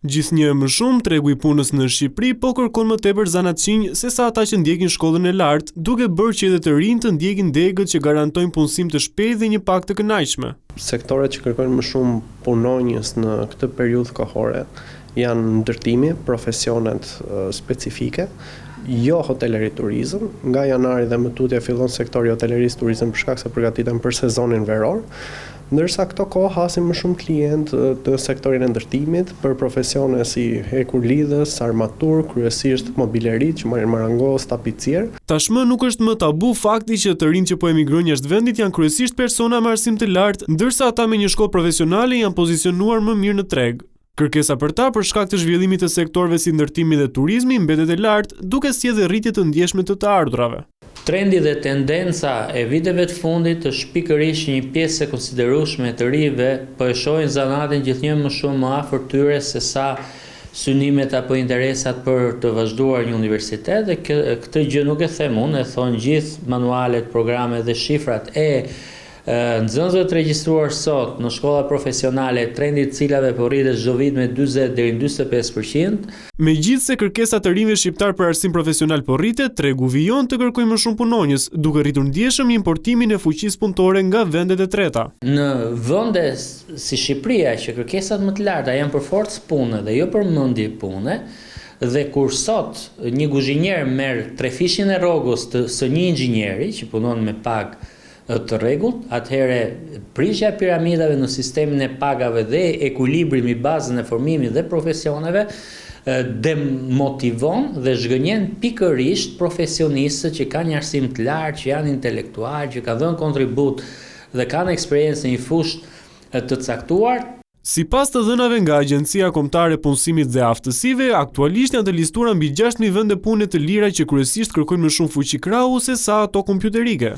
Gjithnjë e më shumë, tregu i punës në Shqipëri po kërkon më tepër zanatçinj se sa ata që ndjekin shkollën e lartë, duke bërë që edhe të rinjtë të ndjekin degët që garantojnë punësim të shpejtë dhe një pak të kënaqshme. Sektoret që kërkojnë më shumë punonjës në këtë periudhë kohore janë ndërtimi, profesionet specifike, jo hoteleri turizëm. Nga janari dhe më tutje fillon sektori hotellerisë turizëm për shkak se përgatiten për sezonin veror. Ndërsa këto kohë hasim më shumë klientë të sektorin e ndërtimit për profesione si hekurlidhës, armatur, kryesisht mobilerit që marrin marangos, tapicier. Tashmë nuk është më tabu fakti që të rinjtë që po emigrojnë jashtë vendit janë kryesisht persona me arsim të lartë, ndërsa ata me një shkollë profesionale janë pozicionuar më mirë në treg. Kërkesa për ta për shkak të zhvillimit të sektorëve si ndërtimi dhe turizmi mbetet e lartë, duke sjellë rritje të ndjeshme të ardhurave. Trendi dhe tendenca e viteve të fundit është pikërisht një pjesë e konsiderueshme e të rive po e shohin zanatin gjithnjë më shumë më afër tyre se sa synimet apo interesat për të vazhduar një universitet, dhe këtë gjë nuk e them unë, e thonë gjithë manualet, programet dhe shifrat e nxënësve të regjistruar sot në shkolla profesionale, trendi i cilave po rritet çdo vit me 40 deri në 45%. Megjithse kërkesa të rinjve shqiptar për arsim profesional po rritet, tregu vijon të kërkojë më shumë punonjës, duke rritur ndjeshëm importimin e fuqisë punëtore nga vendet e treta. Në vende si Shqipëria, që kërkesat më të larta janë për forcë pune dhe jo për mendje pune, dhe kur sot një guzhinier merr 3 fishin e rrogës së një inxhinieri që punon me pagë të rregullt, atëherë prishja e piramidave në sistemin e pagave dhe ekuilibrimi i bazën e formimit dhe profesioneve demotivon dhe zhgënjen pikërisht profesionistët që kanë një arsim të lartë, që janë intelektual, që kanë dhënë kontribut dhe kanë eksperiencë në një fushë të caktuar. Sipas të dhënave nga Agjencia Kombëtare e Punësimit dhe Aftësive, aktualisht janë të listuara mbi 6.000 vende pune të lira që kryesisht kërkojnë më shumë fuqi krahu se sa ato kompjuterike.